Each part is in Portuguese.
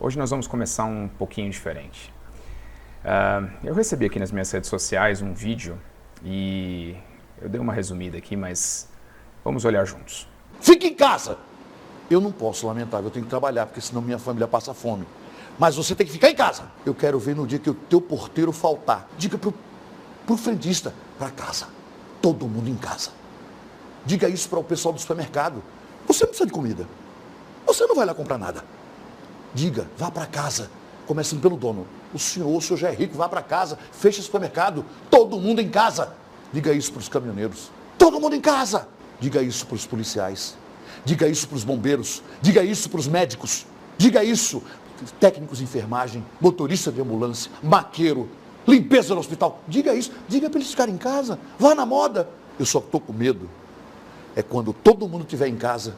Hoje nós vamos começar um pouquinho diferente. Eu recebi aqui nas minhas redes sociais um vídeo e eu dei uma resumida aqui, mas vamos olhar juntos. Fique em casa! Eu não posso, lamentável, eu tenho que trabalhar, porque senão minha família passa fome. Mas você tem que ficar em casa. Eu quero ver no dia que o teu porteiro faltar. Diga pro frentista, para casa. Todo mundo em casa. Diga isso para o pessoal do supermercado. Você não precisa de comida. Você não vai lá comprar nada. Diga, vá para casa, começando pelo dono. O senhor já é rico, vá para casa, feche o supermercado, todo mundo em casa. Diga isso para os caminhoneiros, todo mundo em casa. Diga isso para os policiais, diga isso para os bombeiros, diga isso para os médicos, diga isso, técnicos de enfermagem, motorista de ambulância, maqueiro, limpeza no hospital. Diga isso, diga para eles ficarem em casa, vá na moda. Eu só estou com medo, é quando todo mundo estiver em casa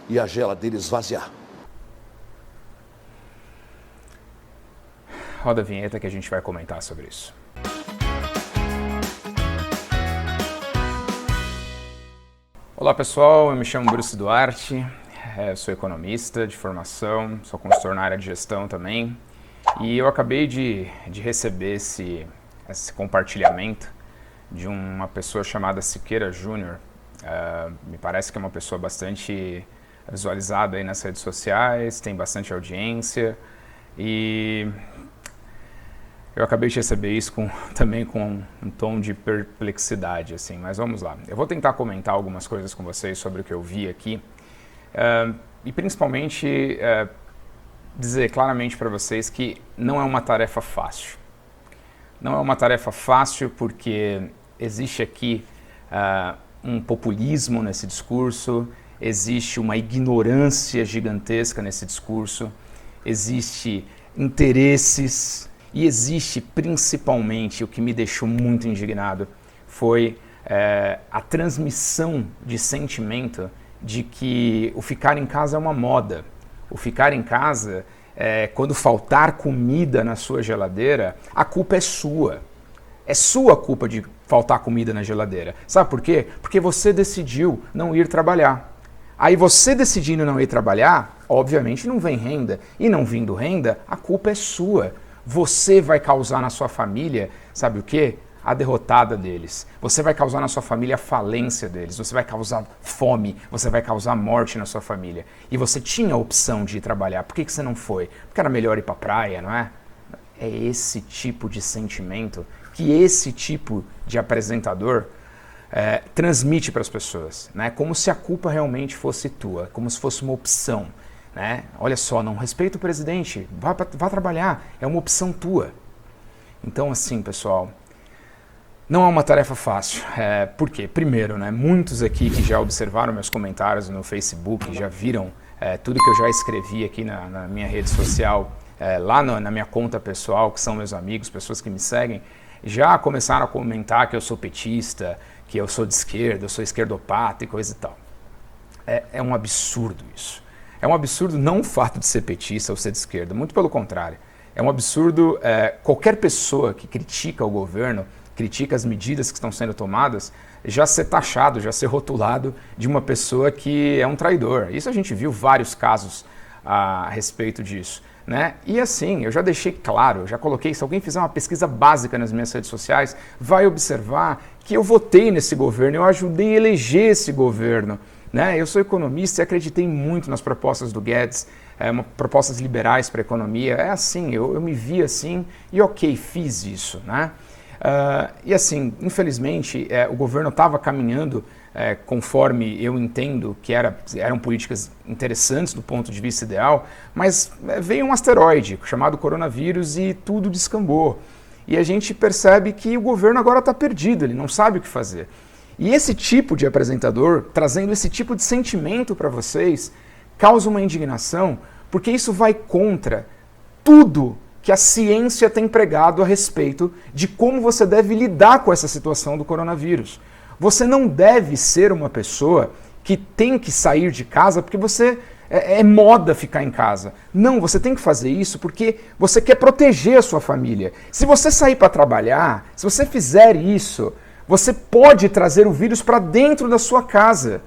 e a geladeira esvaziar. Roda a vinheta que a gente vai comentar sobre isso. Olá pessoal, eu me chamo Bruce Duarte, sou economista de formação, sou consultor na área de gestão também, e eu acabei de receber esse compartilhamento de uma pessoa chamada Siqueira Júnior. Me parece que é uma pessoa bastante visualizada aí nas redes sociais, tem bastante audiência, e eu acabei de receber isso também com um tom de perplexidade, assim, mas vamos lá. Eu vou tentar comentar algumas coisas com vocês sobre o que eu vi aqui e principalmente dizer claramente para vocês que não é uma tarefa fácil. Não é uma tarefa fácil porque existe aqui um populismo nesse discurso, existe uma ignorância gigantesca nesse discurso, existe interesses. E existe principalmente, o que me deixou muito indignado, foi a transmissão de sentimento de que o ficar em casa é uma moda. O ficar em casa, quando faltar comida na sua geladeira, a culpa é sua. É sua culpa de faltar comida na geladeira. Sabe por quê? Porque você decidiu não ir trabalhar. Aí você decidindo não ir trabalhar, obviamente não vem renda. E não vindo renda, a culpa é sua. Você vai causar na sua família, sabe o quê? A derrotada deles. Você vai causar na sua família a falência deles. Você vai causar fome, você vai causar morte na sua família. E você tinha a opção de ir trabalhar. Por que você não foi? Porque era melhor ir para a praia, não é? É esse tipo de sentimento que esse tipo de apresentador transmite para as pessoas, né? Como se a culpa realmente fosse tua, como se fosse uma opção. Né? Olha só, não respeita o presidente, vá trabalhar, é uma opção tua. Então assim, pessoal, não é uma tarefa fácil. Por quê? Primeiro, né, muitos aqui que já observaram meus comentários no Facebook, já viram tudo que eu já escrevi aqui na minha rede social, lá na minha conta pessoal, que são meus amigos, pessoas que me seguem, já começaram a comentar que eu sou petista, que eu sou de esquerda, eu sou esquerdopata e coisa e tal. É um absurdo isso. É um absurdo não o fato de ser petista ou ser de esquerda, muito pelo contrário. É um absurdo qualquer pessoa que critica o governo, critica as medidas que estão sendo tomadas, já ser taxado, já ser rotulado de uma pessoa que é um traidor. Isso a gente viu vários casos a respeito disso. Né? E assim, eu já deixei claro, eu já coloquei, se alguém fizer uma pesquisa básica nas minhas redes sociais, vai observar que eu votei nesse governo, eu ajudei a eleger esse governo. Né? Eu sou economista e acreditei muito nas propostas do Guedes, propostas liberais para a economia. É assim, eu me vi assim e ok, fiz isso. Né? E assim, infelizmente, o governo estava caminhando conforme eu entendo que eram políticas interessantes do ponto de vista ideal, mas veio um asteroide chamado coronavírus e tudo descambou. E a gente percebe que o governo agora está perdido, ele não sabe o que fazer. E esse tipo de apresentador, trazendo esse tipo de sentimento para vocês, causa uma indignação, porque isso vai contra tudo que a ciência tem pregado a respeito de como você deve lidar com essa situação do coronavírus. Você não deve ser uma pessoa que tem que sair de casa porque você é moda ficar em casa. Não, você tem que fazer isso porque você quer proteger a sua família. Se você sair para trabalhar, se você fizer isso, você pode trazer o vírus para dentro da sua casa.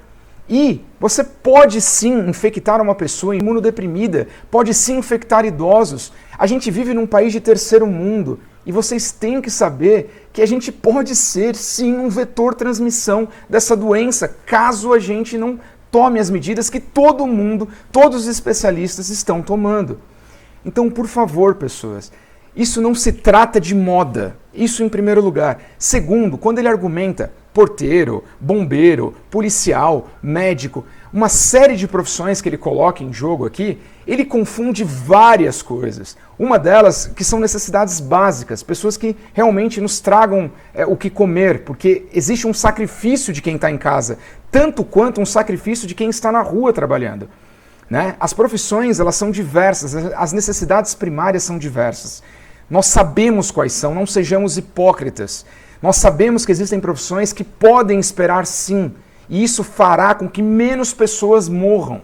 E você pode sim infectar uma pessoa imunodeprimida, pode sim infectar idosos. A gente vive num país de terceiro mundo e vocês têm que saber que a gente pode ser sim um vetor transmissão dessa doença, caso a gente não tome as medidas que todo mundo, todos os especialistas estão tomando. Então, por favor, pessoas, isso não se trata de moda, isso em primeiro lugar. Segundo, quando ele argumenta porteiro, bombeiro, policial, médico, uma série de profissões que ele coloca em jogo aqui, ele confunde várias coisas. Uma delas que são necessidades básicas, pessoas que realmente nos tragam o que comer, porque existe um sacrifício de quem está em casa, tanto quanto um sacrifício de quem está na rua trabalhando. Né? As profissões, elas são diversas, as necessidades primárias são diversas. Nós sabemos quais são, não sejamos hipócritas. Nós sabemos que existem profissões que podem esperar sim, e isso fará com que menos pessoas morram.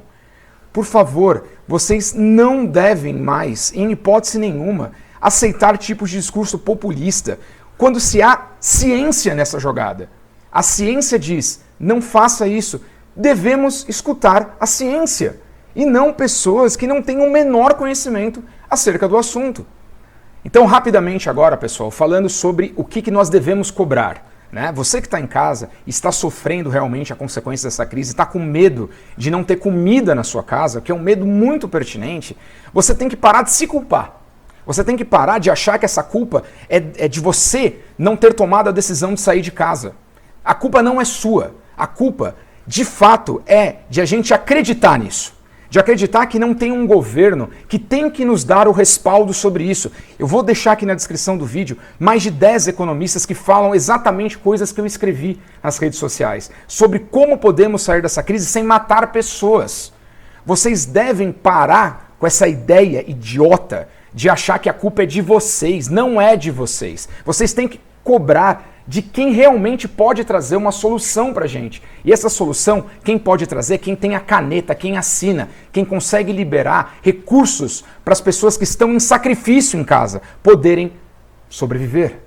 Por favor, vocês não devem mais, em hipótese nenhuma, aceitar tipos de discurso populista quando se há ciência nessa jogada. A ciência diz, não faça isso. Devemos escutar a ciência e não pessoas que não têm o menor conhecimento acerca do assunto. Então, rapidamente agora, pessoal, falando sobre o que nós devemos cobrar. Né? Você que está em casa, está sofrendo realmente a consequência dessa crise, está com medo de não ter comida na sua casa, que é um medo muito pertinente, você tem que parar de se culpar. Você tem que parar de achar que essa culpa é de você não ter tomado a decisão de sair de casa. A culpa não é sua. A culpa, de fato, é de a gente acreditar nisso. De acreditar que não tem um governo que tem que nos dar o respaldo sobre isso. Eu vou deixar aqui na descrição do vídeo mais de 10 economistas que falam exatamente coisas que eu escrevi nas redes sociais, sobre como podemos sair dessa crise sem matar pessoas. Vocês devem parar com essa ideia idiota de achar que a culpa é de vocês. Não é de vocês. Vocês têm que cobrar de quem realmente pode trazer uma solução para a gente. E essa solução, quem pode trazer? Quem tem a caneta, quem assina, quem consegue liberar recursos para as pessoas que estão em sacrifício em casa poderem sobreviver.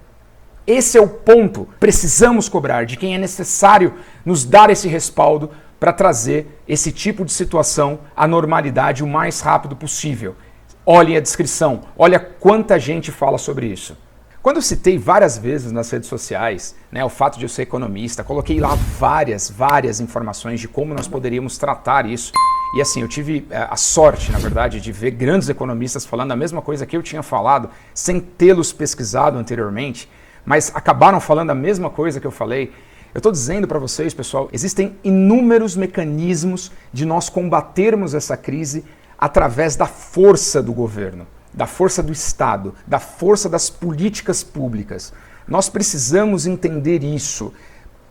Esse é o ponto. Precisamos cobrar de quem é necessário nos dar esse respaldo para trazer esse tipo de situação à normalidade o mais rápido possível. Olhem a descrição, olha quanta gente fala sobre isso. Quando eu citei várias vezes nas redes sociais, né, o fato de eu ser economista, coloquei lá várias informações de como nós poderíamos tratar isso. E assim, eu tive a sorte, na verdade, de ver grandes economistas falando a mesma coisa que eu tinha falado, sem tê-los pesquisado anteriormente, mas acabaram falando a mesma coisa que eu falei. Eu estou dizendo para vocês, pessoal, existem inúmeros mecanismos de nós combatermos essa crise através da força do governo, da força do Estado, da força das políticas públicas. Nós precisamos entender isso.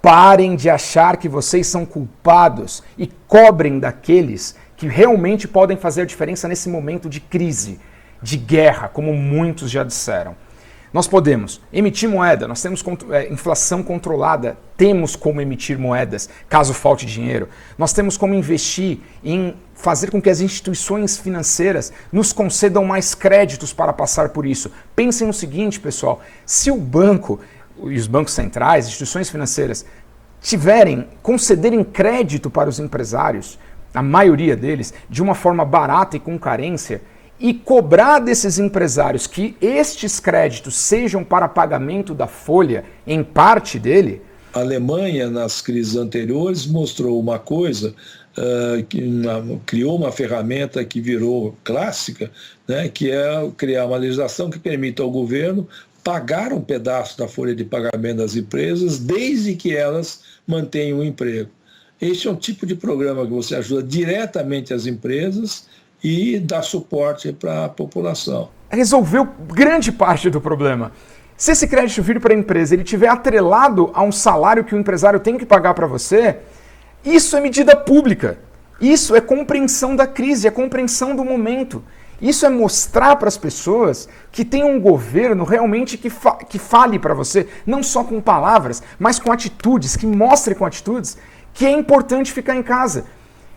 Parem de achar que vocês são culpados e cobrem daqueles que realmente podem fazer a diferença nesse momento de crise, de guerra, como muitos já disseram. Nós podemos emitir moeda, nós temos inflação controlada, temos como emitir moedas caso falte dinheiro. Nós temos como investir em fazer com que as instituições financeiras nos concedam mais créditos para passar por isso. Pensem no seguinte, pessoal, se o banco e os bancos centrais, instituições financeiras, concederem crédito para os empresários, a maioria deles, de uma forma barata e com carência, e cobrar desses empresários que estes créditos sejam para pagamento da folha, em parte dele. A Alemanha, nas crises anteriores, mostrou uma coisa, criou uma ferramenta que virou clássica, né, que é criar uma legislação que permita ao governo pagar um pedaço da folha de pagamento das empresas, desde que elas mantenham o emprego. Este é um tipo de programa que você ajuda diretamente as empresas e dá suporte para a população. Resolveu grande parte do problema. Se esse crédito vir para a empresa, ele estiver atrelado a um salário que o empresário tem que pagar para você, isso é medida pública. Isso é compreensão da crise, é compreensão do momento. Isso é mostrar para as pessoas que tem um governo realmente que fale para você, não só com palavras, mas com atitudes, que mostre com atitudes que é importante ficar em casa.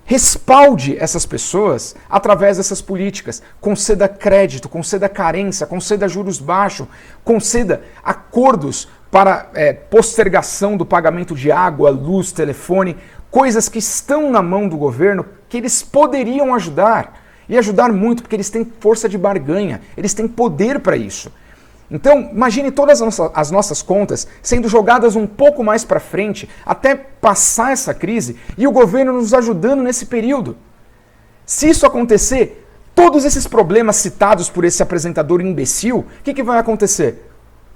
Respalde essas pessoas através dessas políticas. Conceda crédito, conceda carência, conceda juros baixos, conceda acordos para postergação do pagamento de água, luz, telefone. coisas que estão na mão do governo que eles poderiam ajudar. E ajudar muito, porque eles têm força de barganha, eles têm poder para isso. Então, imagine todas as nossas contas sendo jogadas um pouco mais para frente, até passar essa crise, e o governo nos ajudando nesse período. Se isso acontecer, todos esses problemas citados por esse apresentador imbecil, o que vai acontecer?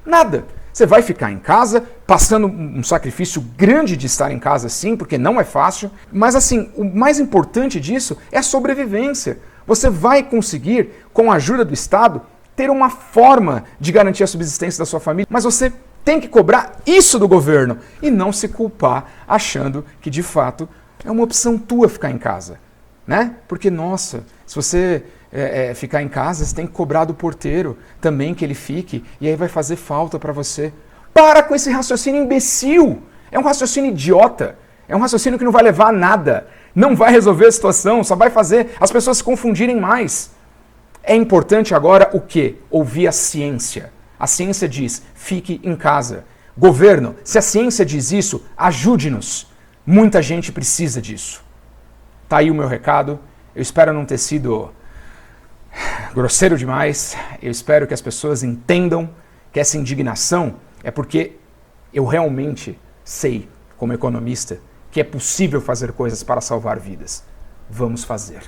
Nada. Você vai ficar em casa, passando um sacrifício grande de estar em casa, sim, porque não é fácil. Mas assim, o mais importante disso é a sobrevivência. Você vai conseguir, com a ajuda do Estado, ter uma forma de garantir a subsistência da sua família. Mas você tem que cobrar isso do governo e não se culpar achando que, de fato, é uma opção tua ficar em casa. Né? Porque, nossa, se você ficar em casa, você tem que cobrar do porteiro também que ele fique, e aí vai fazer falta para você. Para com esse raciocínio imbecil! É um raciocínio idiota, é um raciocínio que não vai levar a nada, não vai resolver a situação, só vai fazer as pessoas se confundirem mais. É importante agora o quê? Ouvir a ciência. A ciência diz, fique em casa. Governo, se a ciência diz isso, ajude-nos. Muita gente precisa disso. Tá aí o meu recado. Eu espero não ter sido grosseiro demais. Eu espero que as pessoas entendam que essa indignação é porque eu realmente sei, como economista, que é possível fazer coisas para salvar vidas. Vamos fazer.